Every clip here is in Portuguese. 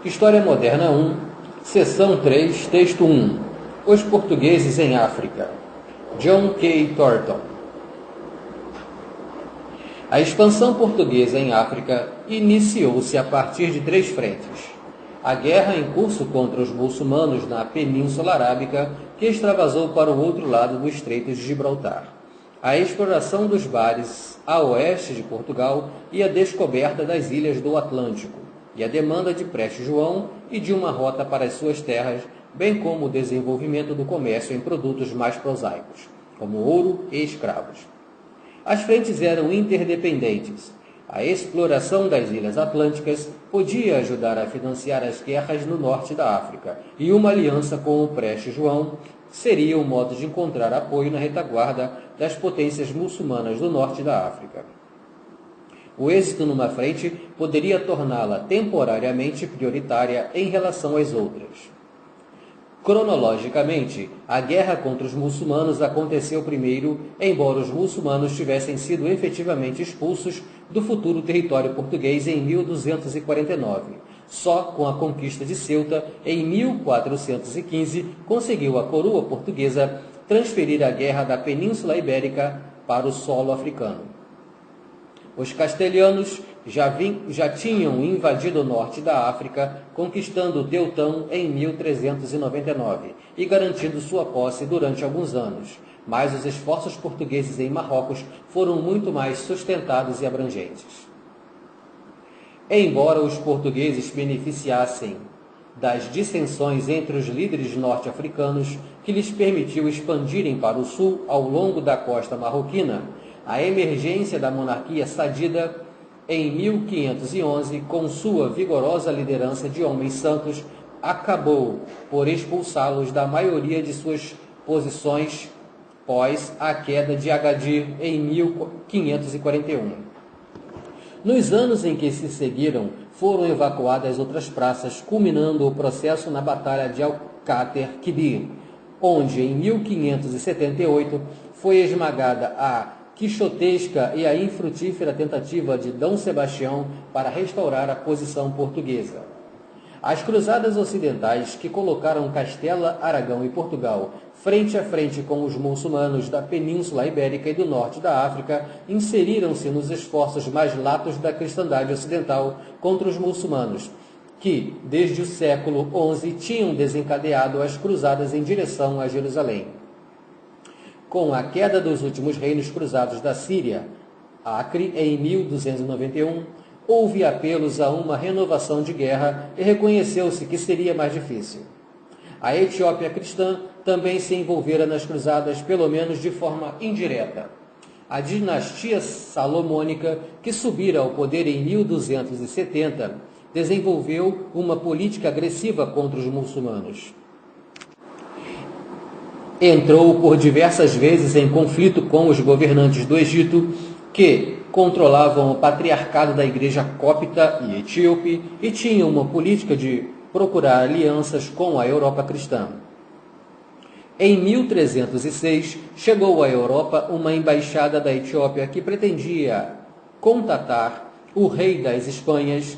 História Moderna 1, Seção 3, Texto 1. Os Portugueses em África. John K. Thornton. A expansão portuguesa em África iniciou-se a partir de 3 frentes. A guerra em curso contra os muçulmanos na Península Arábica, que extravasou para o outro lado do Estreito de Gibraltar. A exploração dos mares a oeste de Portugal e a descoberta das ilhas do Atlântico, e a demanda de Prestes João e de uma rota para as suas terras, bem como o desenvolvimento do comércio em produtos mais prosaicos, como ouro e escravos. As frentes eram interdependentes. A exploração das ilhas atlânticas podia ajudar a financiar as guerras no norte da África, e uma aliança com o Prestes João seria um modo de encontrar apoio na retaguarda das potências muçulmanas do norte da África. O êxito numa frente poderia torná-la temporariamente prioritária em relação às outras. Cronologicamente, a guerra contra os muçulmanos aconteceu primeiro, embora os muçulmanos tivessem sido efetivamente expulsos do futuro território português em 1249. Só com a conquista de Ceuta, em 1415, conseguiu a coroa portuguesa transferir a guerra da Península Ibérica para o solo africano. Os castelhanos já tinham invadido o norte da África, conquistando o Teutão em 1399 e garantindo sua posse durante alguns anos, mas os esforços portugueses em Marrocos foram muito mais sustentados e abrangentes. Embora os portugueses beneficiassem das dissensões entre os líderes norte-africanos, que lhes permitiu expandirem para o sul ao longo da costa marroquina, a emergência da monarquia sadida em 1511, com sua vigorosa liderança de homens santos, acabou por expulsá-los da maioria de suas posições pós a queda de Agadir em 1541. Nos anos em que se seguiram, foram evacuadas outras praças, culminando o processo na Batalha de Alcácer Quibir, onde, em 1578, foi esmagada a quixotesca e a infrutífera tentativa de D. Sebastião para restaurar a posição portuguesa. As cruzadas ocidentais, que colocaram Castela, Aragão e Portugal frente a frente com os muçulmanos da Península Ibérica e do norte da África, inseriram-se nos esforços mais latos da cristandade ocidental contra os muçulmanos, que, desde o século XI, tinham desencadeado as cruzadas em direção a Jerusalém. Com a queda dos últimos reinos cruzados da Síria, Acre, em 1291, houve apelos a uma renovação de guerra e reconheceu-se que seria mais difícil. A Etiópia cristã também se envolvera nas cruzadas, pelo menos de forma indireta. A dinastia salomônica, que subira ao poder em 1270, desenvolveu uma política agressiva contra os muçulmanos. Entrou por diversas vezes em conflito com os governantes do Egito, que controlavam o patriarcado da igreja cópita e etíope e tinham uma política de procurar alianças com a Europa cristã. Em 1306, chegou à Europa uma embaixada da Etiópia que pretendia contatar o rei das Espanhas.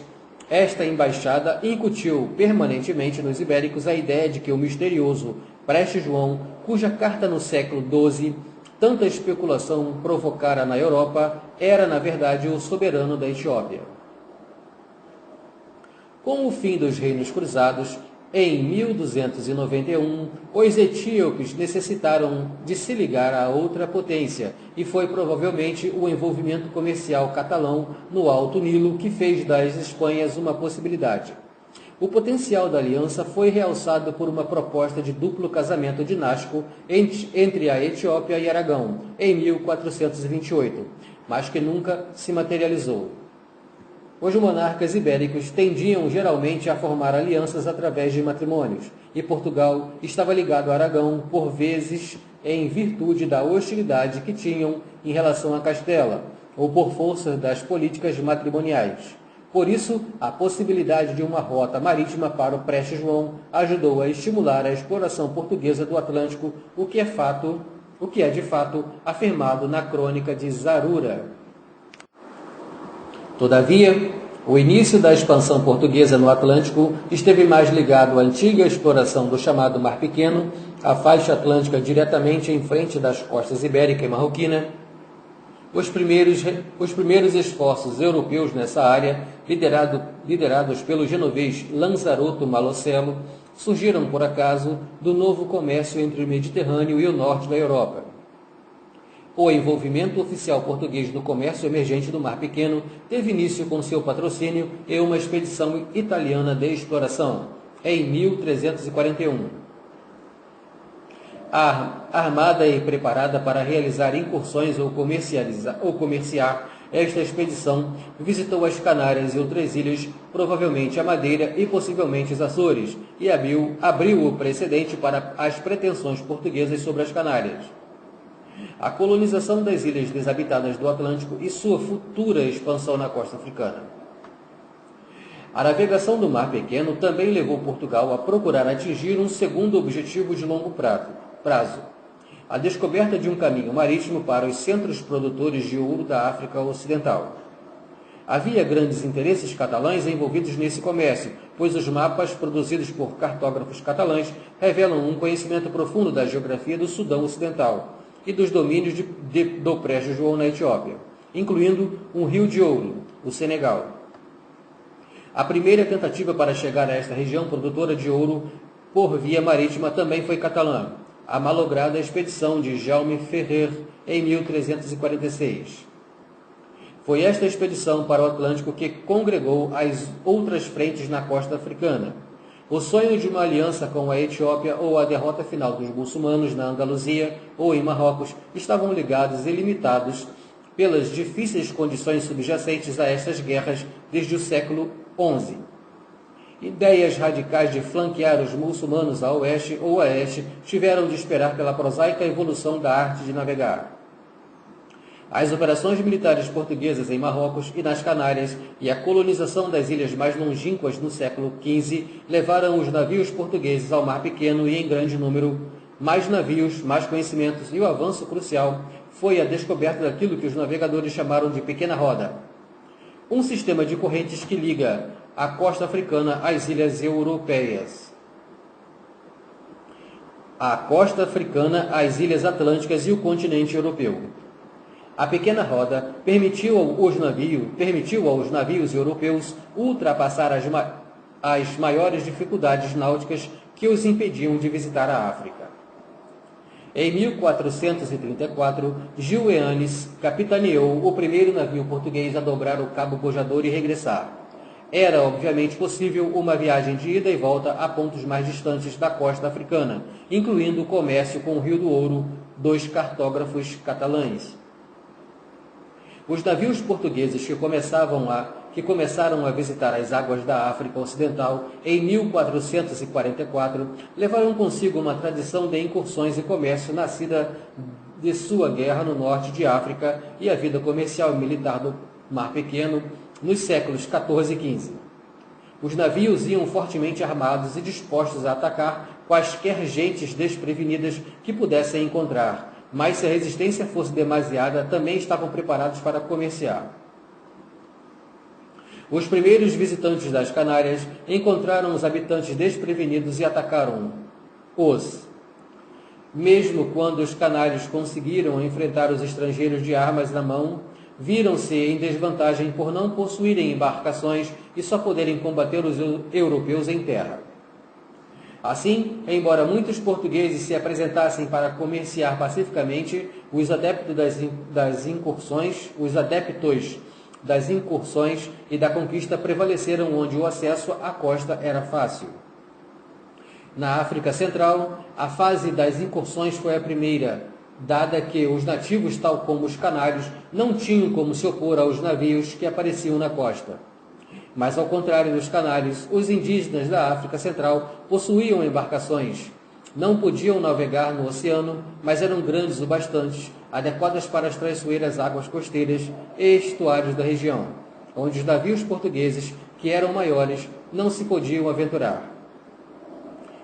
Esta embaixada incutiu permanentemente nos ibéricos a ideia de que o misterioso Prestes João, cuja carta no século XII tanta especulação provocara na Europa, era, na verdade, o soberano da Etiópia. Com o fim dos reinos cruzados, em 1291, os etíopes necessitaram de se ligar a outra potência, e foi provavelmente o envolvimento comercial catalão no Alto Nilo que fez das Espanhas uma possibilidade. O potencial da aliança foi realçado por uma proposta de duplo casamento dinástico entre a Etiópia e Aragão, em 1428, mas que nunca se materializou. Os monarcas ibéricos tendiam geralmente a formar alianças através de matrimônios, e Portugal estava ligado a Aragão, por vezes em virtude da hostilidade que tinham em relação a Castela, ou por força das políticas matrimoniais. Por isso, a possibilidade de uma rota marítima para o Prestes João ajudou a estimular a exploração portuguesa do Atlântico, o que é de fato afirmado na crônica de Zarura. Todavia, O início da expansão portuguesa no Atlântico esteve mais ligado à antiga exploração do chamado Mar Pequeno, a faixa atlântica diretamente em frente das costas ibérica e marroquina. Os primeiros esforços europeus nessa área, liderados pelo genovês Lanzaroto Malocello, surgiram, por acaso, do novo comércio entre o Mediterrâneo e o norte da Europa. O envolvimento oficial português no comércio emergente do Mar Pequeno teve início com seu patrocínio e uma expedição italiana de exploração, em 1341. Armada e preparada para realizar incursões ou comerciar, esta expedição visitou as Canárias e outras ilhas, provavelmente a Madeira e possivelmente os Açores, e abriu o precedente para as pretensões portuguesas sobre as Canárias. A colonização das ilhas desabitadas do Atlântico e sua futura expansão na costa africana. A navegação do Mar Pequeno também levou Portugal a procurar atingir um segundo objetivo de longo prazo, a descoberta de um caminho marítimo para os centros produtores de ouro da África Ocidental. Havia grandes interesses catalães envolvidos nesse comércio, pois os mapas produzidos por cartógrafos catalães revelam um conhecimento profundo da geografia do Sudão Ocidental e dos domínios do Preste João na Etiópia, incluindo um rio de ouro, o Senegal. A primeira tentativa para chegar a esta região produtora de ouro por via marítima também foi catalã, a malograda expedição de Jaume Ferrer em 1346. Foi esta expedição para o Atlântico que congregou as outras frentes na costa africana. O sonho de uma aliança com a Etiópia ou a derrota final dos muçulmanos na Andaluzia ou em Marrocos estavam ligados e limitados pelas difíceis condições subjacentes a estas guerras desde o século XI. Ideias radicais de flanquear os muçulmanos a oeste ou a este tiveram de esperar pela prosaica evolução da arte de navegar. As operações militares portuguesas em Marrocos e nas Canárias e a colonização das ilhas mais longínquas no século XV levaram os navios portugueses ao Mar Pequeno e em grande número. Mais navios, mais conhecimentos e o avanço crucial foi a descoberta daquilo que os navegadores chamaram de pequena roda. Um sistema de correntes que liga a costa africana às ilhas europeias. A costa africana às ilhas atlânticas e o continente europeu. A pequena roda permitiu aos navios europeus ultrapassar as maiores dificuldades náuticas que os impediam de visitar a África. Em 1434, Gil Eanes capitaneou o primeiro navio português a dobrar o Cabo Bojador e regressar. Era, obviamente, possível uma viagem de ida e volta a pontos mais distantes da costa africana, incluindo o comércio com o Rio do Ouro dos cartógrafos catalães. Os navios portugueses que começaram a visitar as águas da África Ocidental em 1444 levaram consigo uma tradição de incursões e comércio nascida de sua guerra no norte de África e a vida comercial e militar do Mar Pequeno nos séculos XIV e XV. Os navios iam fortemente armados e dispostos a atacar quaisquer gentes desprevenidas que pudessem encontrar, mas se a resistência fosse demasiada, também estavam preparados para comerciar. Os primeiros visitantes das Canárias encontraram os habitantes desprevenidos e atacaram-os. Mesmo quando os canários conseguiram enfrentar os estrangeiros de armas na mão, viram-se em desvantagem por não possuírem embarcações e só poderem combater os europeus em terra. Assim, embora muitos portugueses se apresentassem para comerciar pacificamente, os adeptos das incursões e da conquista prevaleceram onde o acesso à costa era fácil. Na África Central, a fase das incursões foi a primeira, dada que os nativos, tal como os canários, não tinham como se opor aos navios que apareciam na costa. Mas, ao contrário dos canários, os indígenas da África Central possuíam embarcações. Não podiam navegar no oceano, mas eram grandes o bastante, adequadas para as traiçoeiras águas costeiras e estuários da região, onde os navios portugueses, que eram maiores, não se podiam aventurar.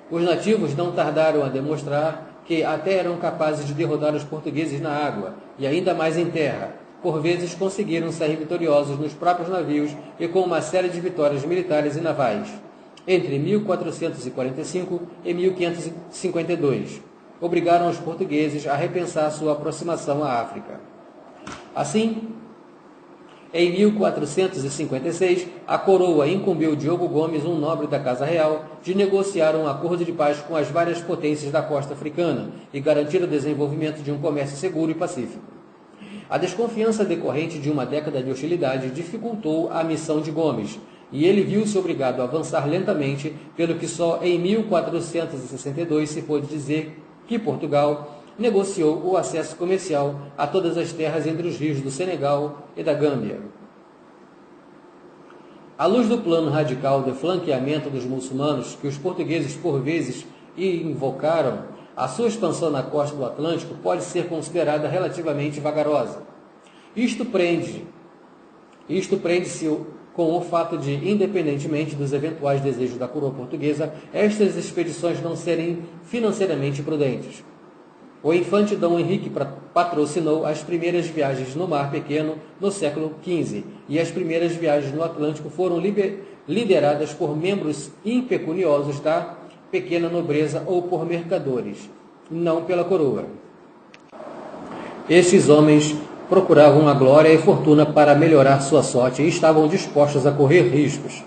Os nativos não tardaram a demonstrar que até eram capazes de derrotar os portugueses na água, e ainda mais em terra, por vezes conseguiram sair vitoriosos nos próprios navios e com uma série de vitórias militares e navais, entre 1445 e 1552. Obrigaram os portugueses a repensar sua aproximação à África. Assim, em 1456, a coroa incumbiu Diogo Gomes, um nobre da Casa Real, de negociar um acordo de paz com as várias potências da costa africana e garantir o desenvolvimento de um comércio seguro e pacífico. A desconfiança decorrente de uma década de hostilidade dificultou a missão de Gomes, e ele viu-se obrigado a avançar lentamente, pelo que só em 1462 se pôde dizer que Portugal negociou o acesso comercial a todas as terras entre os rios do Senegal e da Gâmbia. À luz do plano radical de flanqueamento dos muçulmanos, que os portugueses por vezes invocaram, a sua expansão na costa do Atlântico pode ser considerada relativamente vagarosa. Isto prende-se com o fato de, independentemente dos eventuais desejos da coroa portuguesa, estas expedições não serem financeiramente prudentes. O infante Dom Henrique patrocinou as primeiras viagens no Mar Pequeno no século XV, e as primeiras viagens no Atlântico foram lideradas por membros impecuniosos da pequena nobreza ou por mercadores, não pela coroa. Estes homens procuravam a glória e fortuna para melhorar sua sorte e estavam dispostos a correr riscos.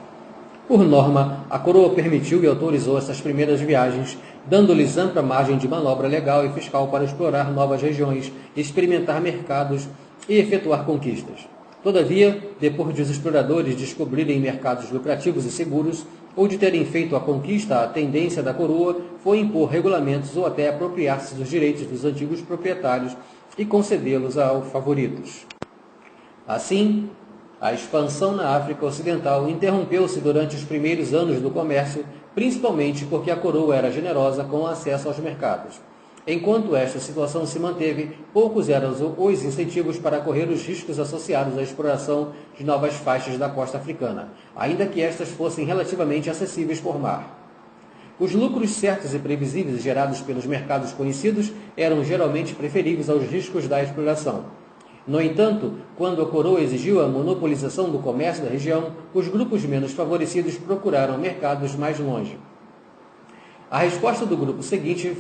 Por norma, a coroa permitiu e autorizou essas primeiras viagens, dando-lhes ampla margem de manobra legal e fiscal para explorar novas regiões, experimentar mercados e efetuar conquistas. Todavia, depois de os exploradores descobrirem mercados lucrativos e seguros, ou de terem feito a conquista, a tendência da coroa foi impor regulamentos ou até apropriar-se dos direitos dos antigos proprietários e concedê-los a favoritos. Assim, a expansão na África Ocidental interrompeu-se durante os primeiros anos do comércio, principalmente porque a coroa era generosa com acesso aos mercados. Enquanto esta situação se manteve, poucos eram os incentivos para correr os riscos associados à exploração de novas faixas da costa africana, ainda que estas fossem relativamente acessíveis por mar. Os lucros certos e previsíveis gerados pelos mercados conhecidos eram geralmente preferíveis aos riscos da exploração. No entanto, quando a coroa exigiu a monopolização do comércio da região, os grupos menos favorecidos procuraram mercados mais longe. A resposta do grupo seguinte,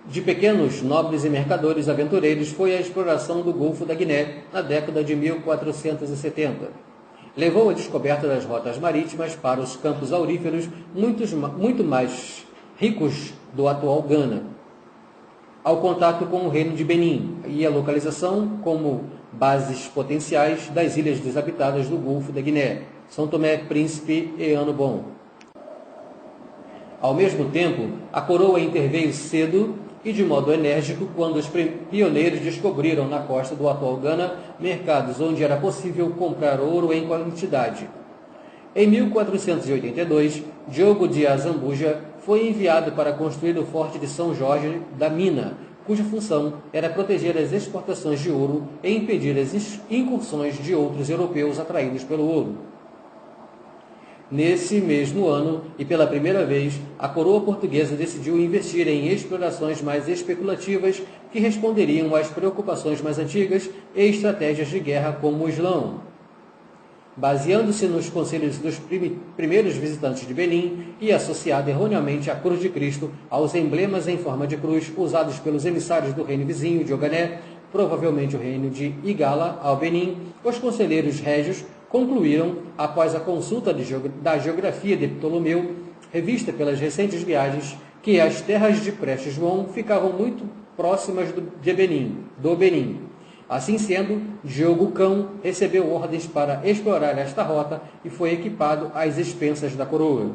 de pequenos nobres e mercadores aventureiros, foi a exploração do Golfo da Guiné na década de 1470. Levou à descoberta das rotas marítimas para os campos auríferos muito mais ricos do atual Ghana, ao contato com o reino de Benin e a localização como bases potenciais das ilhas desabitadas do Golfo da Guiné, São Tomé, Príncipe e Ano Bom. Ao mesmo tempo, a coroa interveio cedo e de modo enérgico quando os pioneiros descobriram na costa do atual Ghana mercados onde era possível comprar ouro em quantidade. Em 1482, Diogo de Azambuja foi enviado para construir o Forte de São Jorge da Mina, cuja função era proteger as exportações de ouro e impedir as incursões de outros europeus atraídos pelo ouro. Nesse mesmo ano, e pela primeira vez, a coroa portuguesa decidiu investir em explorações mais especulativas que responderiam às preocupações mais antigas e estratégias de guerra como o Islão. Baseando-se nos conselhos dos primeiros visitantes de Benin e associada erroneamente à Cruz de Cristo aos emblemas em forma de cruz usados pelos emissários do reino vizinho de Ogané, provavelmente o reino de Igala, ao Benin, os conselheiros régios concluíram, após a consulta da geografia de Ptolomeu, revista pelas recentes viagens, que as terras de Preste João ficavam muito próximas do Benin. Assim sendo, Diogo Cão recebeu ordens para explorar esta rota e foi equipado às expensas da coroa.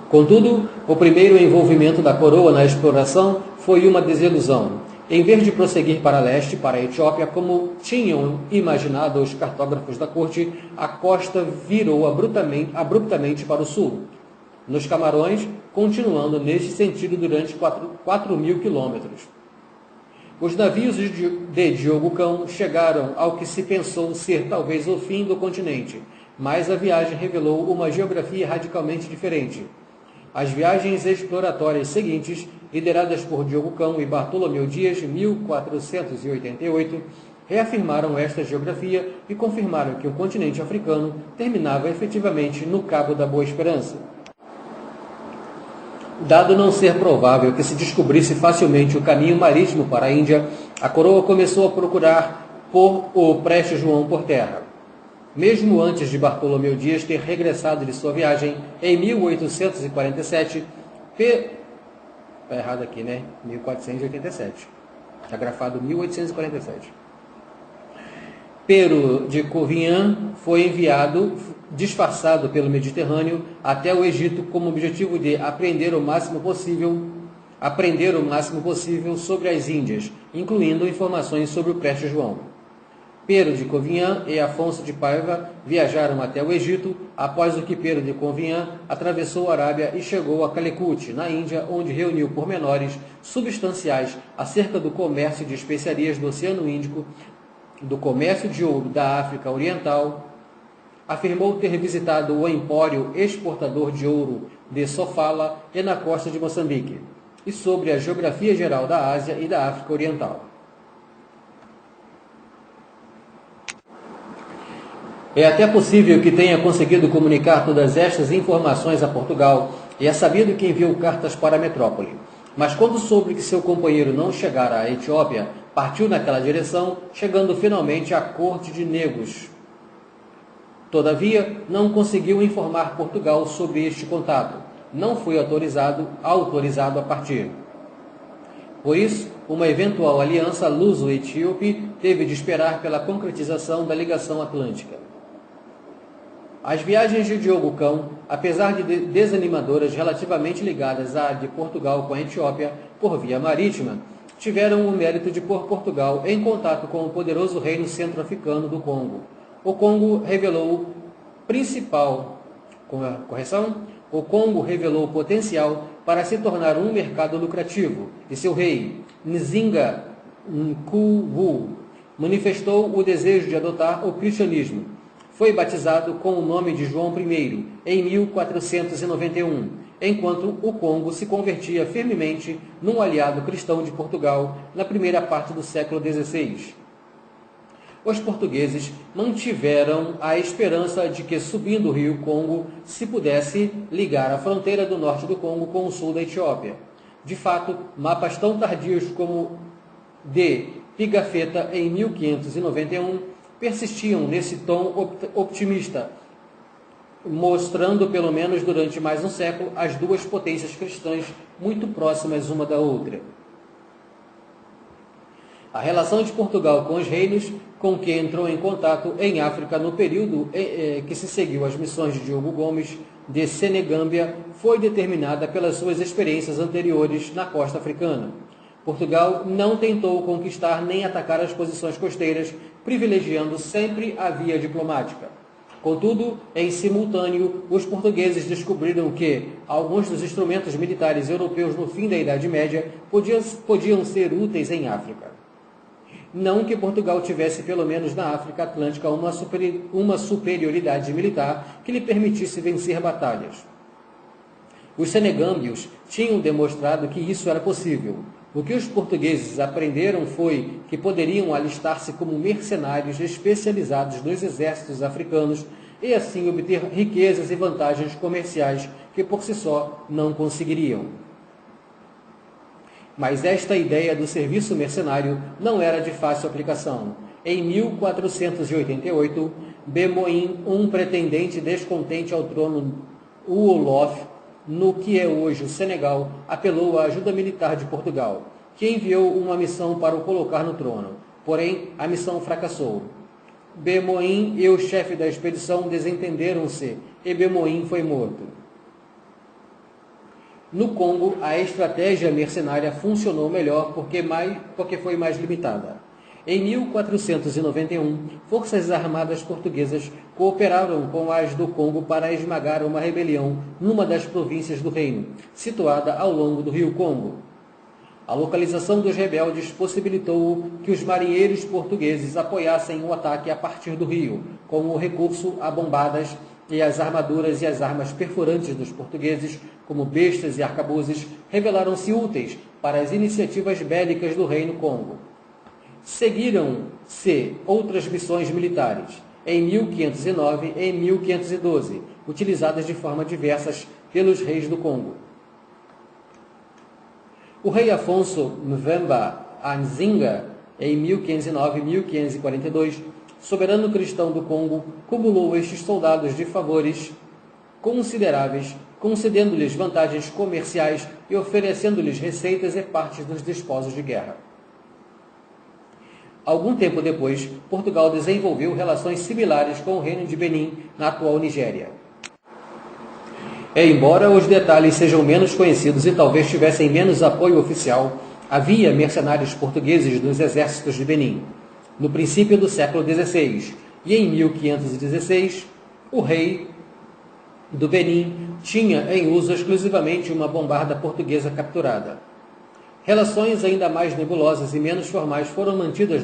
Contudo, o primeiro envolvimento da coroa na exploração foi uma desilusão. Em vez de prosseguir para leste, para a Etiópia, como tinham imaginado os cartógrafos da corte, a costa virou abruptamente para o sul, nos Camarões, continuando neste sentido durante 4.000 quilômetros. Os navios de Diogo Cão chegaram ao que se pensou ser talvez o fim do continente, mas a viagem revelou uma geografia radicalmente diferente. As viagens exploratórias seguintes, lideradas por Diogo Cão e Bartolomeu Dias, em 1488, reafirmaram esta geografia e confirmaram que o continente africano terminava efetivamente no Cabo da Boa Esperança. Dado não ser provável que se descobrisse facilmente o caminho marítimo para a Índia, a coroa começou a procurar por o Preste João por terra. Mesmo antes de Bartolomeu Dias ter regressado de sua viagem em 1847, Está errado aqui, né? 1487. Está grafado 1847. Pero de Covilhã foi enviado, disfarçado pelo Mediterrâneo, até o Egito com o objetivo de aprender o máximo possível sobre as Índias, incluindo informações sobre o Preste João. Pero de Covilhã e Afonso de Paiva viajaram até o Egito, após o que Pero de Covilhã atravessou a Arábia e chegou a Calicut, na Índia, onde reuniu pormenores substanciais acerca do comércio de especiarias do Oceano Índico, do comércio de ouro da África Oriental. Afirmou ter visitado o empório exportador de ouro de Sofala e na costa de Moçambique, e sobre a geografia geral da Ásia e da África Oriental. É até possível que tenha conseguido comunicar todas estas informações a Portugal e é sabido que enviou cartas para a metrópole. Mas quando soube que seu companheiro não chegara à Etiópia, partiu naquela direção, chegando finalmente à corte de Negros. Todavia, não conseguiu informar Portugal sobre este contato. Não foi autorizado a partir. Por isso, uma eventual aliança luso-etíope teve de esperar pela concretização da ligação atlântica. As viagens de Diogo Cão, apesar de desanimadoras relativamente ligadas à de Portugal com a Etiópia por via marítima, tiveram o mérito de pôr Portugal em contato com o poderoso reino centro-africano do Congo. O Congo revelou potencial para se tornar um mercado lucrativo, e seu rei, Nzinga Nkuwu, manifestou o desejo de adotar o cristianismo. Foi batizado com o nome de João I em 1491, enquanto o Congo se convertia firmemente num aliado cristão de Portugal na primeira parte do século XVI. Os portugueses mantiveram a esperança de que, subindo o rio Congo, se pudesse ligar a fronteira do norte do Congo com o sul da Etiópia. De fato, mapas tão tardios como de Pigafetta em 1591 persistiam nesse tom optimista, mostrando, pelo menos durante mais um século, as duas potências cristãs muito próximas uma da outra. A relação de Portugal com os reinos com que entrou em contato em África no período que se seguiu às missões de Diogo Gomes de Senegâmbia foi determinada pelas suas experiências anteriores na costa africana. Portugal não tentou conquistar nem atacar as posições costeiras, privilegiando sempre a via diplomática. Contudo, em simultâneo, os portugueses descobriram que alguns dos instrumentos militares europeus no fim da Idade Média podiam ser úteis em África. Não que Portugal tivesse, pelo menos na África Atlântica, uma superioridade militar que lhe permitisse vencer batalhas. Os senegâmbios tinham demonstrado que isso era possível. O que os portugueses aprenderam foi que poderiam alistar-se como mercenários especializados nos exércitos africanos e assim obter riquezas e vantagens comerciais que por si só não conseguiriam. Mas esta ideia do serviço mercenário não era de fácil aplicação. Em 1488, Bemoim, um pretendente descontente ao trono Uolof, no que é hoje o Senegal, apelou à ajuda militar de Portugal, que enviou uma missão para o colocar no trono. Porém, a missão fracassou. Bemoim e o chefe da expedição desentenderam-se e Bemoim foi morto. No Congo, a estratégia mercenária funcionou melhor porque foi mais limitada. Em 1491, forças armadas portuguesas cooperaram com as do Congo para esmagar uma rebelião numa das províncias do reino, situada ao longo do rio Congo. A localização dos rebeldes possibilitou que os marinheiros portugueses apoiassem o ataque a partir do rio, com o recurso a bombadas e as armaduras e as armas perfurantes dos portugueses, como bestas e arcabuzes, revelaram-se úteis para as iniciativas bélicas do reino Congo. seguiram-se outras missões militares, em 1509 e em 1512, utilizadas de forma diversas pelos reis do Congo. O rei Afonso Mvemba Anzinga, em 1509 e 1542, soberano cristão do Congo, cumulou estes soldados de favores consideráveis, concedendo-lhes vantagens comerciais e oferecendo-lhes receitas e partes dos desposos de guerra. Algum tempo depois, Portugal desenvolveu relações similares com o Reino de Benin, na atual Nigéria. Embora os detalhes sejam menos conhecidos e talvez tivessem menos apoio oficial, havia mercenários portugueses nos exércitos de Benin, no princípio do século XVI, e em 1516, o rei do Benin tinha em uso exclusivamente uma bombarda portuguesa capturada. Relações ainda mais nebulosas e menos formais foram mantidas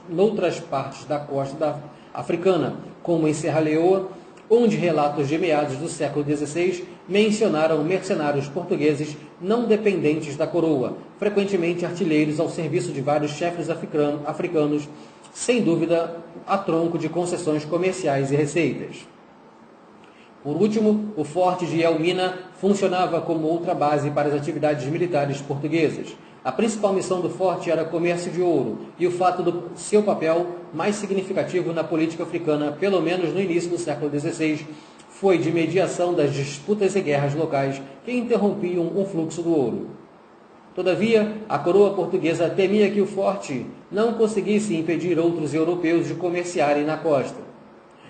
noutras partes da costa africana, como em Serra Leoa, onde relatos de meados do século XVI mencionaram mercenários portugueses não dependentes da coroa, frequentemente artilheiros ao serviço de vários chefes africanos, sem dúvida a tronco de concessões comerciais e receitas. Por último, o forte de Elmina funcionava como outra base para as atividades militares portuguesas. A principal missão do forte era comércio de ouro, e o fato do seu papel mais significativo na política africana, pelo menos no início do século XVI, foi de mediação das disputas e guerras locais que interrompiam o fluxo do ouro. Todavia, a coroa portuguesa temia que o forte não conseguisse impedir outros europeus de comerciarem na costa.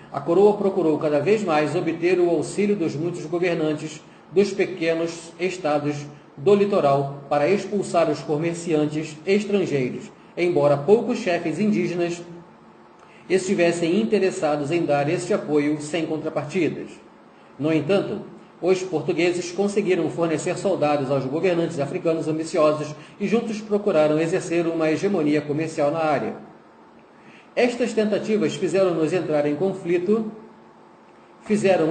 A coroa procurou cada vez mais obter o auxílio dos muitos governantes dos pequenos estados do litoral para expulsar os comerciantes estrangeiros, embora poucos chefes indígenas estivessem interessados em dar este apoio sem contrapartidas. No entanto, os portugueses conseguiram fornecer soldados aos governantes africanos ambiciosos e juntos procuraram exercer uma hegemonia comercial na área. Estas tentativas fizeram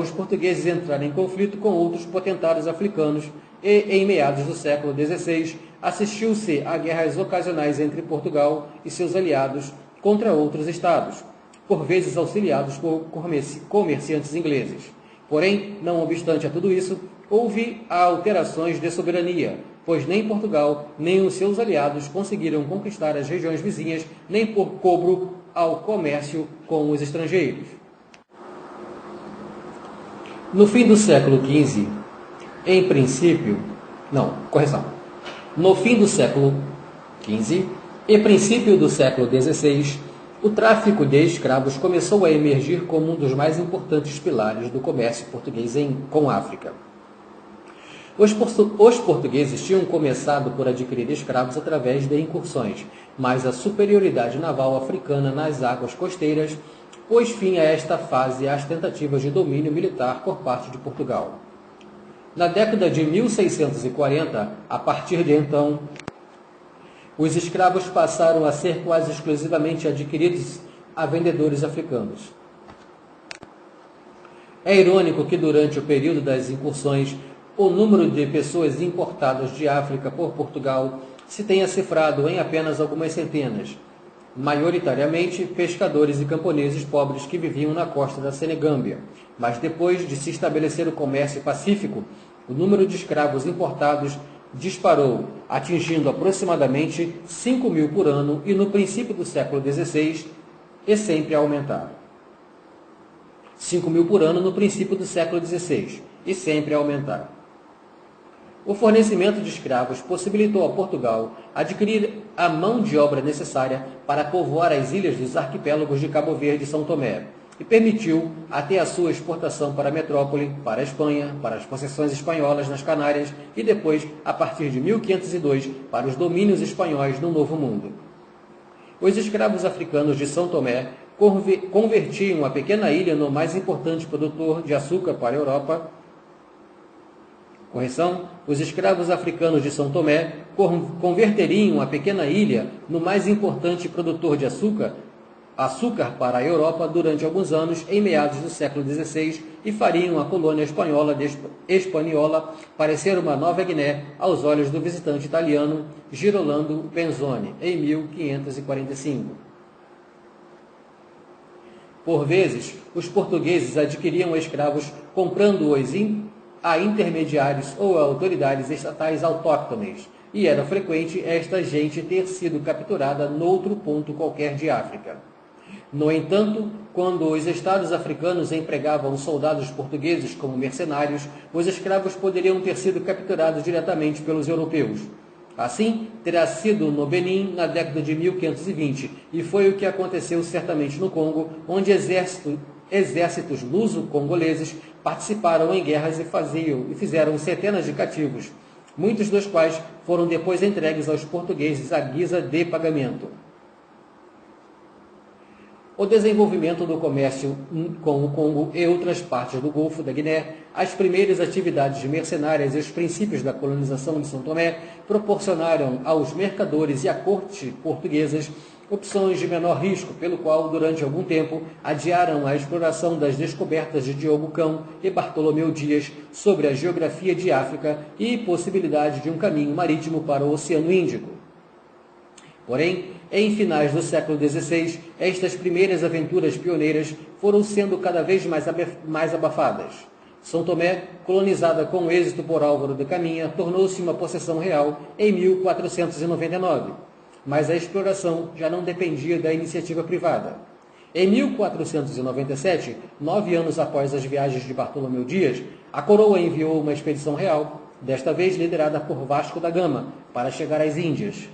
os portugueses entrar em conflito com outros potentados africanos e, em meados do século XVI, assistiu-se a guerras ocasionais entre Portugal e seus aliados contra outros estados, por vezes auxiliados por comerciantes ingleses. Porém, não obstante a tudo isso, houve alterações de soberania, pois nem Portugal nem os seus aliados conseguiram conquistar as regiões vizinhas, nem por cobro ao comércio com os estrangeiros. No fim do século XV, No fim do século XV e princípio do século XVI, o tráfico de escravos começou a emergir como um dos mais importantes pilares do comércio português com a África. Os portugueses tinham começado por adquirir escravos através de incursões, mas a superioridade naval africana nas águas costeiras pôs fim a esta fase às tentativas de domínio militar por parte de Portugal. Na década de 1640, a partir de então, os escravos passaram a ser quase exclusivamente adquiridos a vendedores africanos. É irônico que durante o período das incursões, o número de pessoas importadas de África por Portugal se tenha cifrado em apenas algumas centenas, maioritariamente pescadores e camponeses pobres que viviam na costa da Senegâmbia. Mas depois de se estabelecer o comércio pacífico, o número de escravos importados disparou, atingindo aproximadamente 5.000 por ano e no princípio do século XVI, e sempre a aumentar. 5.000 por ano no princípio do século XVI, e sempre a aumentar. O fornecimento de escravos possibilitou a Portugal adquirir a mão de obra necessária para povoar as ilhas dos arquipélagos de Cabo Verde e São Tomé, e permitiu até a sua exportação para a metrópole, para a Espanha, para as possessões espanholas nas Canárias e depois, a partir de 1502, para os domínios espanhóis no Novo Mundo. Os escravos africanos de São Tomé convertiam a pequena ilha no mais importante produtor de açúcar para a Europa. Os escravos africanos de São Tomé converteriam a pequena ilha no mais importante produtor de açúcar açúcar para a Europa durante alguns anos em meados do século XVI e fariam a colônia espanhola parecer uma Nova Guiné aos olhos do visitante italiano Girolamo Benzoni, em 1545. Por vezes, os portugueses adquiriam escravos comprando-os a intermediários ou a autoridades estatais autóctones, e era frequente esta gente ter sido capturada noutro ponto qualquer de África. No entanto, quando os estados africanos empregavam soldados portugueses como mercenários, os escravos poderiam ter sido capturados diretamente pelos europeus. Assim, terá sido no Benin na década de 1520, e foi o que aconteceu certamente no Congo, onde exércitos luso-congoleses participaram em guerras e fizeram centenas de cativos, muitos dos quais foram depois entregues aos portugueses à guisa de pagamento. O desenvolvimento do comércio com o Congo e outras partes do Golfo da Guiné, as primeiras atividades mercenárias e os princípios da colonização de São Tomé proporcionaram aos mercadores e à corte portuguesas opções de menor risco, pelo qual, durante algum tempo, adiaram a exploração das descobertas de Diogo Cão e Bartolomeu Dias sobre a geografia de África e possibilidade de um caminho marítimo para o Oceano Índico. Porém, em finais do século XVI, estas primeiras aventuras pioneiras foram sendo cada vez mais abafadas. São Tomé, colonizada com êxito por Álvaro de Caminha, tornou-se uma possessão real em 1499, mas a exploração já não dependia da iniciativa privada. Em 1497, 9 anos após as viagens de Bartolomeu Dias, a coroa enviou uma expedição real, desta vez liderada por Vasco da Gama, para chegar às Índias.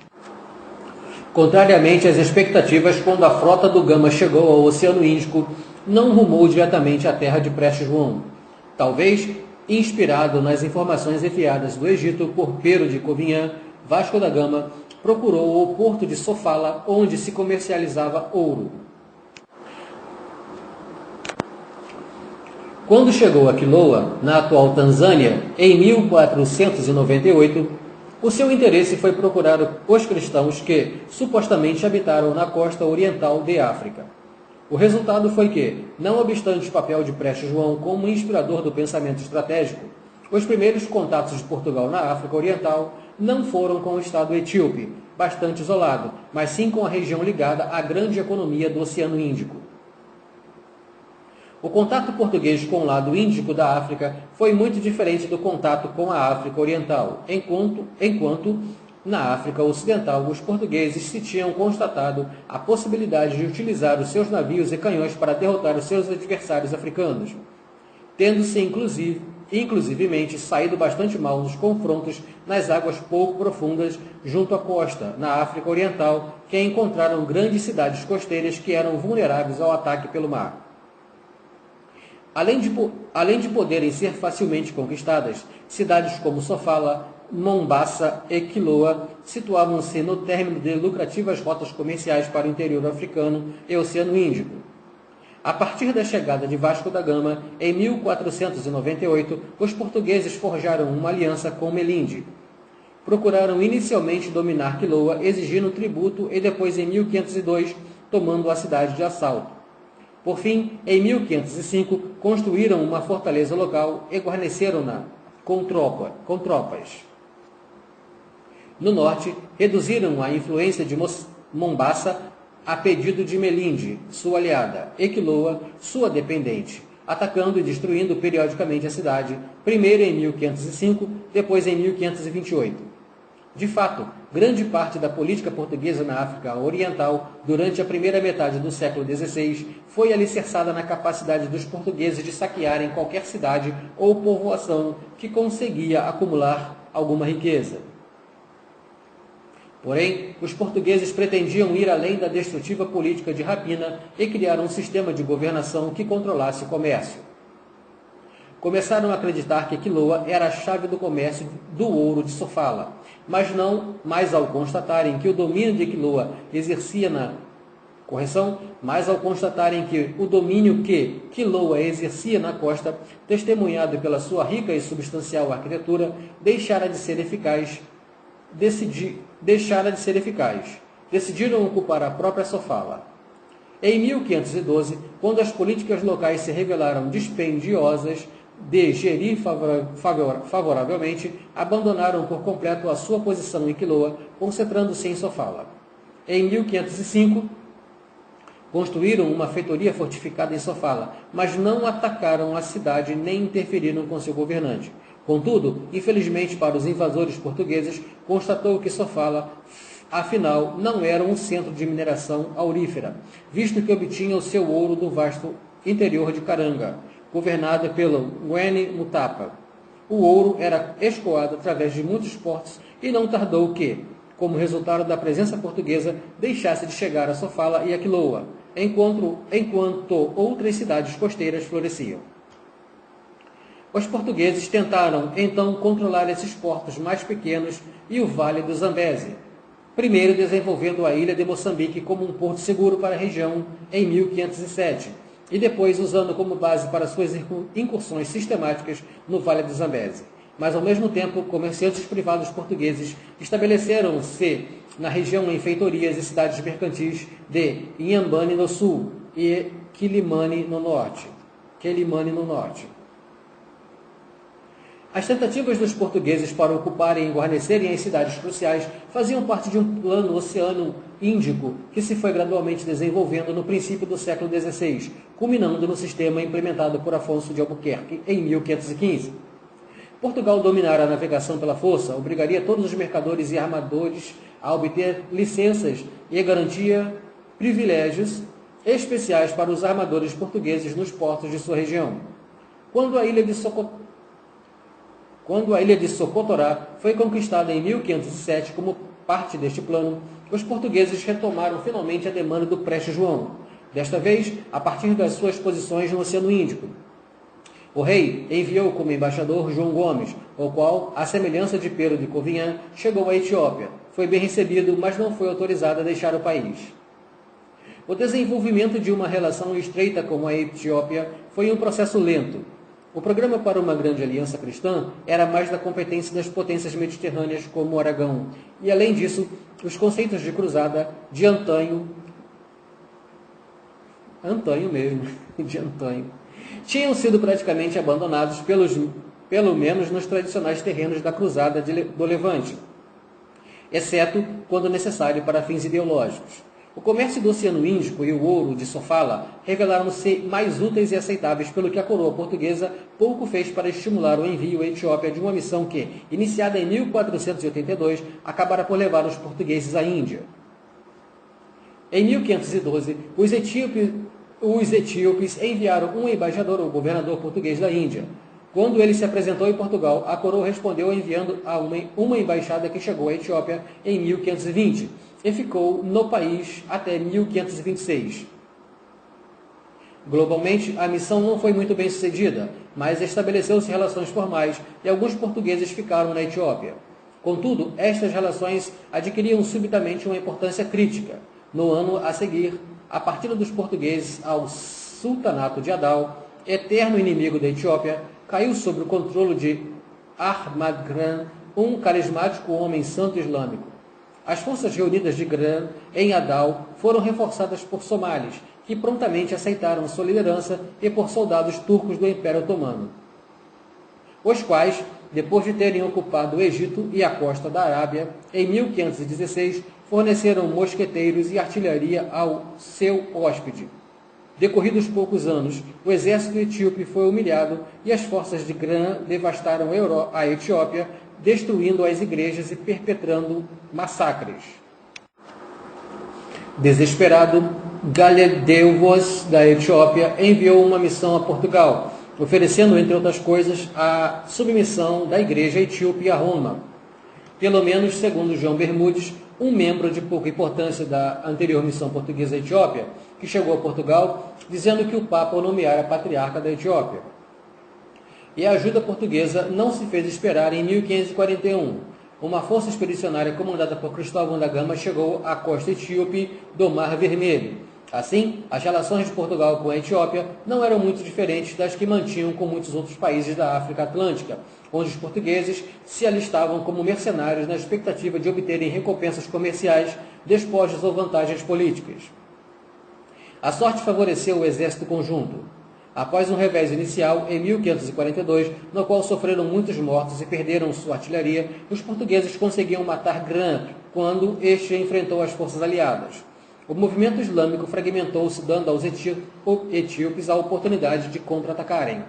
Contrariamente às expectativas, quando a frota do Gama chegou ao Oceano Índico, não rumou diretamente à terra de Prestes João. Talvez, inspirado nas informações enviadas do Egito por Pero de Covilhã, Vasco da Gama procurou o porto de Sofala, onde se comercializava ouro. Quando chegou a Quiloa, na atual Tanzânia, em 1498, o seu interesse foi procurar os cristãos que, supostamente, habitaram na costa oriental de África. O resultado foi que, não obstante o papel de Prestes João como inspirador do pensamento estratégico, os primeiros contatos de Portugal na África Oriental não foram com o Estado etíope, bastante isolado, mas sim com a região ligada à grande economia do Oceano Índico. O contato português com o lado índico da África foi muito diferente do contato com a África Oriental, enquanto na África Ocidental os portugueses se tinham constatado a possibilidade de utilizar os seus navios e canhões para derrotar os seus adversários africanos, tendo-se inclusivemente saído bastante mal nos confrontos nas águas pouco profundas junto à costa, na África Oriental, que encontraram grandes cidades costeiras que eram vulneráveis ao ataque pelo mar. Além de poderem ser facilmente conquistadas, cidades como Sofala, Mombasa e Quiloa situavam-se no término de lucrativas rotas comerciais para o interior africano e Oceano Índico. A partir da chegada de Vasco da Gama, em 1498, os portugueses forjaram uma aliança com Melinde. Procuraram inicialmente dominar Quiloa, exigindo tributo e depois, em 1502, tomando a cidade de assalto. Por fim, em 1505, construíram uma fortaleza local e guarneceram-na com tropas. No norte, reduziram a influência de Mombasa a pedido de Melinde, sua aliada, e Quiloa, sua dependente, atacando e destruindo periodicamente a cidade, primeiro em 1505, depois em 1528. De fato, grande parte da política portuguesa na África Oriental, durante a primeira metade do século XVI, foi alicerçada na capacidade dos portugueses de saquearem qualquer cidade ou povoação que conseguia acumular alguma riqueza. Porém, os portugueses pretendiam ir além da destrutiva política de rapina e criar um sistema de governação que controlasse o comércio. Começaram a acreditar que Quiloa era a chave do comércio do ouro de Sofala, mas ao constatarem que o domínio que Quiloa exercia na costa, testemunhado pela sua rica e substancial arquitetura, deixara de ser eficaz. Decidiram ocupar a própria Sofala. Em 1512, quando as políticas locais se revelaram dispendiosas de gerir favoravelmente, abandonaram por completo a sua posição em Quiloa, concentrando-se em Sofala. Em 1505, construíram uma feitoria fortificada em Sofala, mas não atacaram a cidade nem interferiram com seu governante. Contudo, infelizmente para os invasores portugueses, constatou que Sofala, afinal, não era um centro de mineração aurífera, visto que obtinha o seu ouro do vasto interior de Caranga, governada pelo Ngweni Mutapa. O ouro era escoado através de muitos portos e não tardou que, como resultado da presença portuguesa, deixasse de chegar a Sofala e a Quiloa, enquanto outras cidades costeiras floresciam. Os portugueses tentaram, então, controlar esses portos mais pequenos e o Vale do Zambeze, primeiro desenvolvendo a ilha de Moçambique como um porto seguro para a região em 1507, e depois usando como base para suas incursões sistemáticas no Vale do Zambeze. Mas, ao mesmo tempo, comerciantes privados portugueses estabeleceram-se na região em feitorias e cidades mercantis de Inhambane no sul e Quilimane no norte. As tentativas dos portugueses para ocuparem e guarnecerem as cidades cruciais faziam parte de um plano Oceano Índico que se foi gradualmente desenvolvendo no princípio do século XVI, culminando no sistema implementado por Afonso de Albuquerque em 1515. Portugal dominar a navegação pela força obrigaria todos os mercadores e armadores a obter licenças e garantia privilégios especiais para os armadores portugueses nos portos de sua região. Quando a ilha de Socotorá foi conquistada em 1507 como parte deste plano, os portugueses retomaram finalmente a demanda do Preste João, desta vez a partir das suas posições no Oceano Índico. O rei enviou como embaixador João Gomes, o qual, à semelhança de Pedro de Covilhã, chegou à Etiópia. Foi bem recebido, mas não foi autorizado a deixar o país. O desenvolvimento de uma relação estreita com a Etiópia foi um processo lento. O programa para uma grande aliança cristã era mais da competência das potências mediterrâneas como o Aragão, e além disso, os conceitos de cruzada de antanho tinham sido praticamente abandonados pelo menos nos tradicionais terrenos da cruzada do Levante, exceto quando necessário para fins ideológicos. O comércio do Oceano Índico e o ouro de Sofala revelaram-se mais úteis e aceitáveis, pelo que a coroa portuguesa pouco fez para estimular o envio à Etiópia de uma missão que, iniciada em 1482, acabara por levar os portugueses à Índia. Em 1512, os etíopes enviaram um embaixador ao governador português da Índia. Quando ele se apresentou em Portugal, a coroa respondeu enviando uma embaixada que chegou à Etiópia em 1520 e ficou no país até 1526. Globalmente, a missão não foi muito bem sucedida, mas estabeleceu-se relações formais e alguns portugueses ficaram na Etiópia. Contudo, estas relações adquiriam subitamente uma importância crítica. No ano a seguir, a partida dos portugueses ao sultanato de Adal, eterno inimigo da Etiópia, caiu sob o controle de Ahmad Gran, um carismático homem santo islâmico. As forças reunidas de Gran em Adal foram reforçadas por somalis, que prontamente aceitaram sua liderança, e por soldados turcos do Império Otomano, os quais, depois de terem ocupado o Egito e a costa da Arábia, em 1516, forneceram mosqueteiros e artilharia ao seu hóspede. Decorridos poucos anos, o exército etíope foi humilhado e as forças de Gran devastaram a Etiópia, destruindo as igrejas e perpetrando massacres. Desesperado, Galedeuvos da Etiópia enviou uma missão a Portugal, oferecendo, entre outras coisas, a submissão da igreja etíope a Roma. Pelo menos, segundo João Bermudes, um membro de pouca importância da anterior missão portuguesa à Etiópia, que chegou a Portugal, dizendo que o Papa o nomeara patriarca da Etiópia. E a ajuda portuguesa não se fez esperar. Em 1541. Uma força expedicionária comandada por Cristóvão da Gama chegou à costa etíope do Mar Vermelho. Assim, as relações de Portugal com a Etiópia não eram muito diferentes das que mantinham com muitos outros países da África Atlântica, onde os portugueses se alistavam como mercenários na expectativa de obterem recompensas comerciais, despojos ou vantagens políticas. A sorte favoreceu o exército conjunto. Após um revés inicial, em 1542, no qual sofreram muitos mortos e perderam sua artilharia, os portugueses conseguiam matar Grant quando este enfrentou as forças aliadas. O movimento islâmico fragmentou-se, dando aos etíopes a oportunidade de contra-atacarem.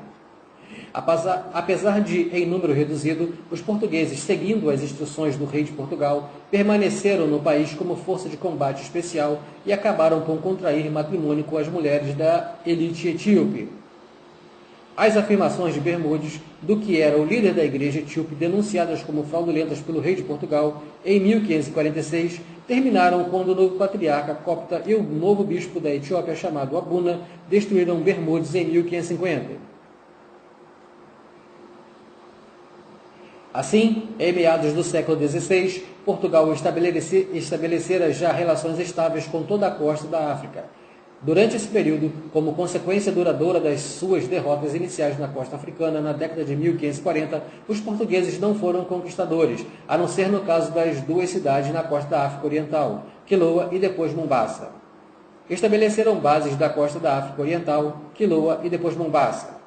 Apesar de em número reduzido, os portugueses, seguindo as instruções do rei de Portugal, permaneceram no país como força de combate especial e acabaram por contrair matrimônio com as mulheres da elite etíope. As afirmações de Bermudes, do que era o líder da igreja etíope, denunciadas como fraudulentas pelo rei de Portugal em 1546, terminaram quando o novo patriarca copta e o novo bispo da Etiópia, chamado Abuna, destruíram Bermudes em 1550. Assim, em meados do século XVI, Portugal estabelecera já relações estáveis com toda a costa da África. Durante esse período, como consequência duradoura das suas derrotas iniciais na costa africana na década de 1540, os portugueses não foram conquistadores, a não ser no caso das duas cidades na costa da África Oriental, Quiloa e depois Mombasa. Estabeleceram bases da costa da África Oriental, Quiloa e depois Mombasa.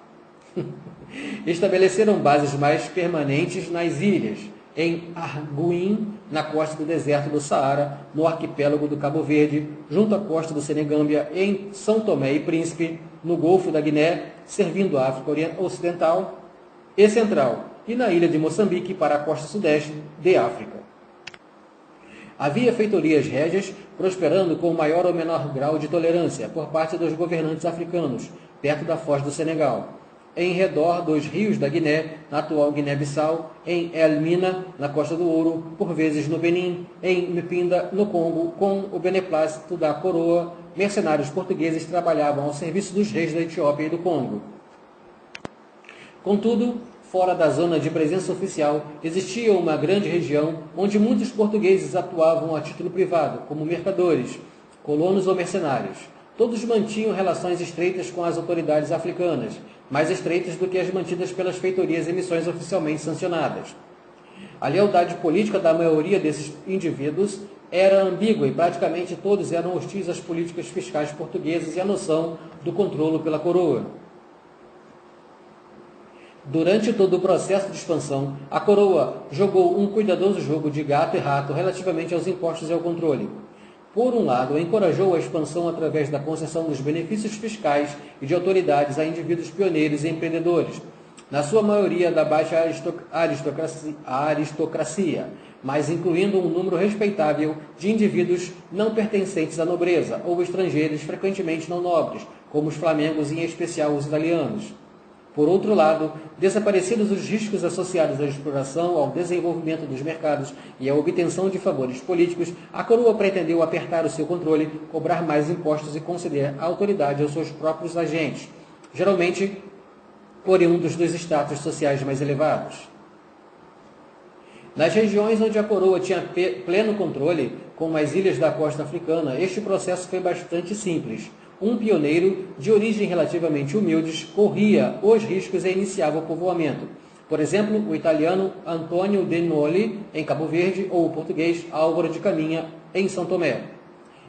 Estabeleceram bases mais permanentes nas ilhas, em Arguim, na costa do deserto do Saara, no arquipélago do Cabo Verde, junto à costa do Senegâmbia, em São Tomé e Príncipe, no Golfo da Guiné, servindo a África Ocidental e Central, e na ilha de Moçambique para a costa sudeste de África. Havia feitorias régias, prosperando com maior ou menor grau de tolerância por parte dos governantes africanos, perto da foz do Senegal, em redor dos rios da Guiné, na atual Guiné-Bissau, em El Mina, na Costa do Ouro, por vezes no Benin, em Mpinda, no Congo, com o beneplácito da coroa, mercenários portugueses trabalhavam ao serviço dos reis da Etiópia e do Congo. Contudo, fora da zona de presença oficial, existia uma grande região onde muitos portugueses atuavam a título privado, como mercadores, colonos ou mercenários. Todos mantinham relações estreitas com as autoridades africanas, mais estreitas do que as mantidas pelas feitorias e missões oficialmente sancionadas. A lealdade política da maioria desses indivíduos era ambígua e praticamente todos eram hostis às políticas fiscais portuguesas e à noção do controle pela coroa. Durante todo o processo de expansão, a coroa jogou um cuidadoso jogo de gato e rato relativamente aos impostos e ao controle. Por um lado, encorajou a expansão através da concessão dos benefícios fiscais e de autoridades a indivíduos pioneiros e empreendedores, na sua maioria da baixa aristocracia, mas incluindo um número respeitável de indivíduos não pertencentes à nobreza ou estrangeiros frequentemente não nobres, como os flamengos e em especial os italianos. Por outro lado, desaparecidos os riscos associados à exploração, ao desenvolvimento dos mercados e à obtenção de favores políticos, a coroa pretendeu apertar o seu controle, cobrar mais impostos e conceder autoridade aos seus próprios agentes, geralmente oriundos dos estratos sociais mais elevados. Nas regiões onde a coroa tinha pleno controle, como as ilhas da costa africana, este processo foi bastante simples. Um pioneiro, de origem relativamente humilde, corria os riscos e iniciava o povoamento. Por exemplo, o italiano Antonio de Noli, em Cabo Verde, ou o português Álvaro de Caminha, em São Tomé.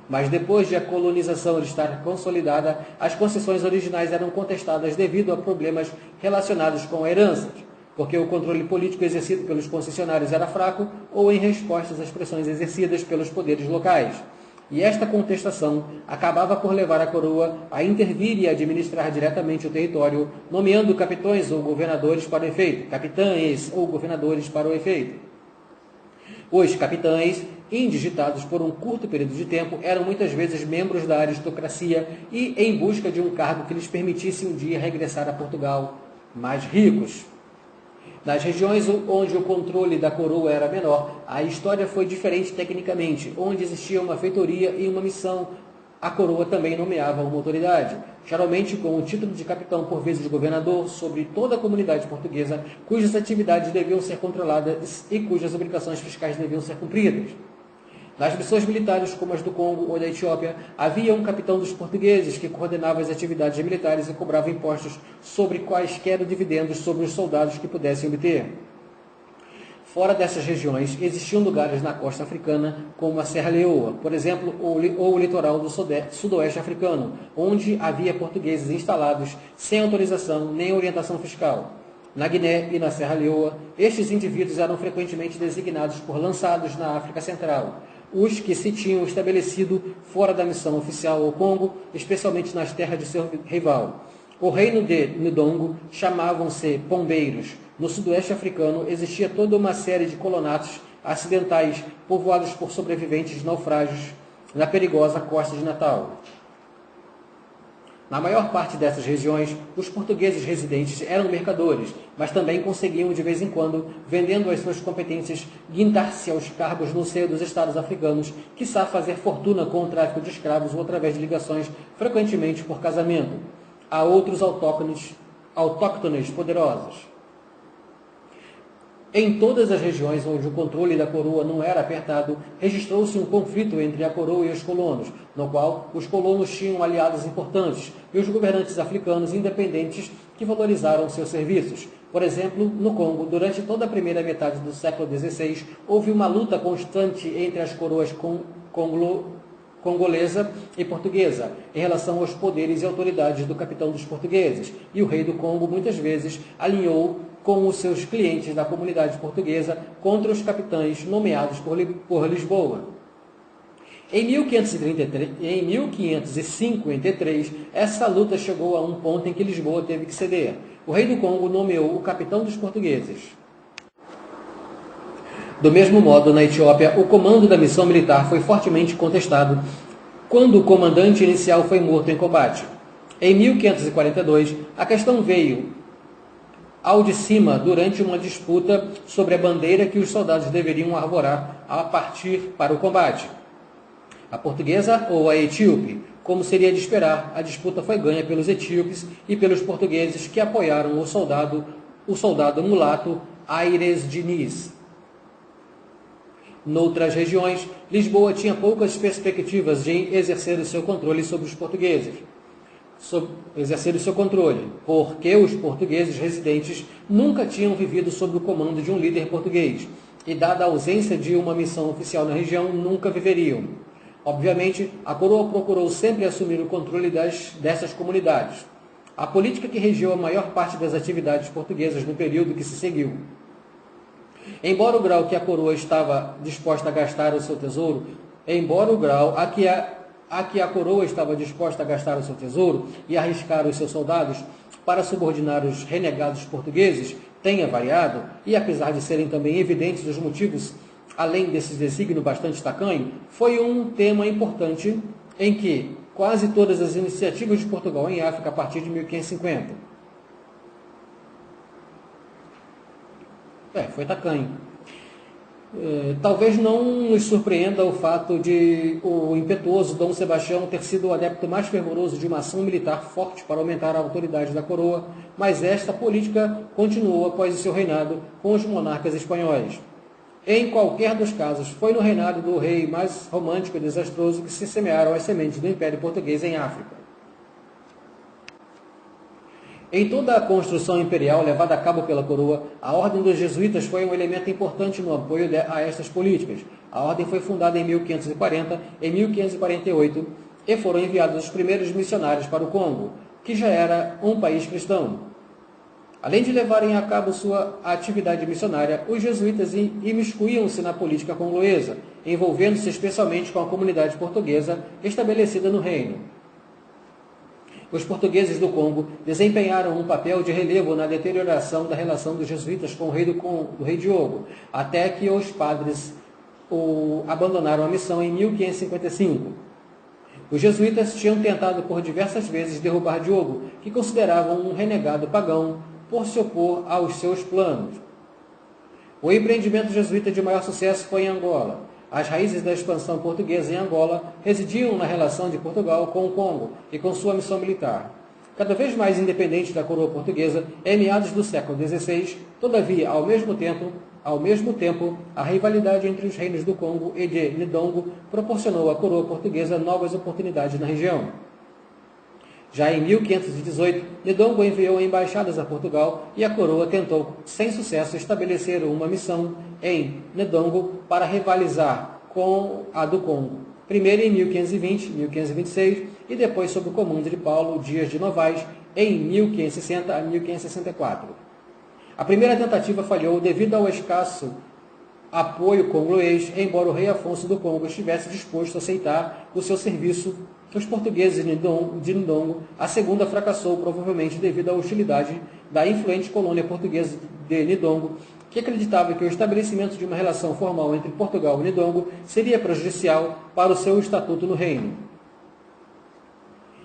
Mas depois de a colonização estar consolidada, as concessões originais eram contestadas devido a problemas relacionados com heranças, porque o controle político exercido pelos concessionários era fraco ou em resposta às pressões exercidas pelos poderes locais. E esta contestação acabava por levar a coroa a intervir e administrar diretamente o território, nomeando capitães ou governadores para o efeito, capitães ou governadores para o efeito. Os capitães, indigitados por um curto período de tempo, eram muitas vezes membros da aristocracia e em busca de um cargo que lhes permitisse um dia regressar a Portugal mais ricos. Nas regiões onde o controle da coroa era menor, a história foi diferente tecnicamente. Onde existia uma feitoria e uma missão, a coroa também nomeava uma autoridade, geralmente com o título de capitão, por vezes governador, sobre toda a comunidade portuguesa, cujas atividades deviam ser controladas e cujas obrigações fiscais deviam ser cumpridas. Nas missões militares, como as do Congo ou da Etiópia, havia um capitão dos portugueses que coordenava as atividades militares e cobrava impostos sobre quaisquer dividendos sobre os soldados que pudessem obter. Fora dessas regiões, existiam lugares na costa africana, como a Serra Leoa, por exemplo, ou o litoral do sudoeste africano, onde havia portugueses instalados sem autorização nem orientação fiscal. Na Guiné e na Serra Leoa, estes indivíduos eram frequentemente designados por lançados na África Central, os que se tinham estabelecido fora da missão oficial ao Congo, especialmente nas terras de seu rival. O reino de Ndongo chamavam-se pombeiros. No sudoeste africano existia toda uma série de colonatos acidentais povoados por sobreviventes de naufrágios na perigosa costa de Natal. Na maior parte dessas regiões, os portugueses residentes eram mercadores, mas também conseguiam de vez em quando, vendendo as suas competências, guindar-se aos cargos no seio dos estados africanos, quiçá fazer fortuna com o tráfico de escravos ou através de ligações, frequentemente por casamento, a outros autóctones poderosos. Em todas as regiões onde o controle da coroa não era apertado, registrou-se um conflito entre a coroa e os colonos, no qual os colonos tinham aliados importantes e os governantes africanos independentes que valorizaram seus serviços. Por exemplo, no Congo, durante toda a primeira metade do século XVI, houve uma luta constante entre as coroas congolesa e portuguesa, em relação aos poderes e autoridades do capitão dos portugueses, e o rei do Congo muitas vezes alinhou com os seus clientes da comunidade portuguesa contra os capitães nomeados por Lisboa. Em 1553, essa luta chegou a um ponto em que Lisboa teve que ceder. O rei do Congo nomeou o capitão dos portugueses. Do mesmo modo, na Etiópia, o comando da missão militar foi fortemente contestado quando o comandante inicial foi morto em combate. Em 1542, a questão veio ao de cima durante uma disputa sobre a bandeira que os soldados deveriam arvorar a partir para o combate. A portuguesa ou a etíope? Como seria de esperar, a disputa foi ganha pelos etíopes e pelos portugueses que apoiaram o soldado mulato Aires Diniz. Noutras regiões, Lisboa tinha poucas perspectivas de exercer o seu controle sobre os portugueses. Porque os portugueses residentes nunca tinham vivido sob o comando de um líder português e, dada a ausência de uma missão oficial na região, nunca viveriam. Obviamente, a coroa procurou sempre assumir o controle dessas comunidades. A política que regiu a maior parte das atividades portuguesas no período que se seguiu. Embora o grau que a coroa estava disposta a gastar o seu tesouro, e arriscar os seus soldados para subordinar os renegados portugueses tenha variado, e apesar de serem também evidentes os motivos, além desse desígnio bastante tacanho, foi um tema importante em que quase todas as iniciativas de Portugal em África a partir de 1550. Foi tacanho. Talvez não nos surpreenda o fato de o impetuoso Dom Sebastião ter sido o adepto mais fervoroso de uma ação militar forte para aumentar a autoridade da coroa, mas esta política continuou após o seu reinado com os monarcas espanhóis. Em qualquer dos casos, foi no reinado do rei mais romântico e desastroso que se semearam as sementes do Império Português em África. Em toda a construção imperial levada a cabo pela coroa, a Ordem dos Jesuítas foi um elemento importante no apoio a estas políticas. A Ordem foi fundada em 1540, em 1548, e foram enviados os primeiros missionários para o Congo, que já era um país cristão. Além de levarem a cabo sua atividade missionária, os jesuítas imiscuíam-se na política congolesa, envolvendo-se especialmente com a comunidade portuguesa estabelecida no reino. Os portugueses do Congo desempenharam um papel de relevo na deterioração da relação dos jesuítas com o rei Diogo, até que os padres abandonaram a missão em 1555. Os jesuítas tinham tentado por diversas vezes derrubar Diogo, que consideravam um renegado pagão, por se opor aos seus planos. O empreendimento jesuíta de maior sucesso foi em Angola. As raízes da expansão portuguesa em Angola residiam na relação de Portugal com o Congo e com sua missão militar. Cada vez mais independente da coroa portuguesa, em meados do século XVI, todavia, ao mesmo tempo, a rivalidade entre os reinos do Congo e de Ndongo proporcionou à coroa portuguesa novas oportunidades na região. Já em 1518, Ndongo enviou embaixadas a Portugal e a coroa tentou, sem sucesso, estabelecer uma missão em Ndongo para rivalizar com a do Congo. Primeiro em 1520, 1526 e depois sob o comando de Paulo Dias de Novaes em 1560 a 1564. A primeira tentativa falhou devido ao escasso apoio congolês, embora o rei Afonso do Congo estivesse disposto a aceitar o seu serviço. Os portugueses de Ndongo, a segunda fracassou provavelmente devido à hostilidade da influente colônia portuguesa de Ndongo, que acreditava que o estabelecimento de uma relação formal entre Portugal e Ndongo seria prejudicial para o seu estatuto no reino.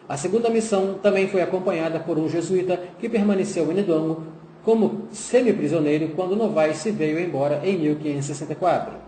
A segunda missão também foi acompanhada por um jesuíta que permaneceu em Ndongo como semi-prisioneiro quando Novaes se veio embora em 1564.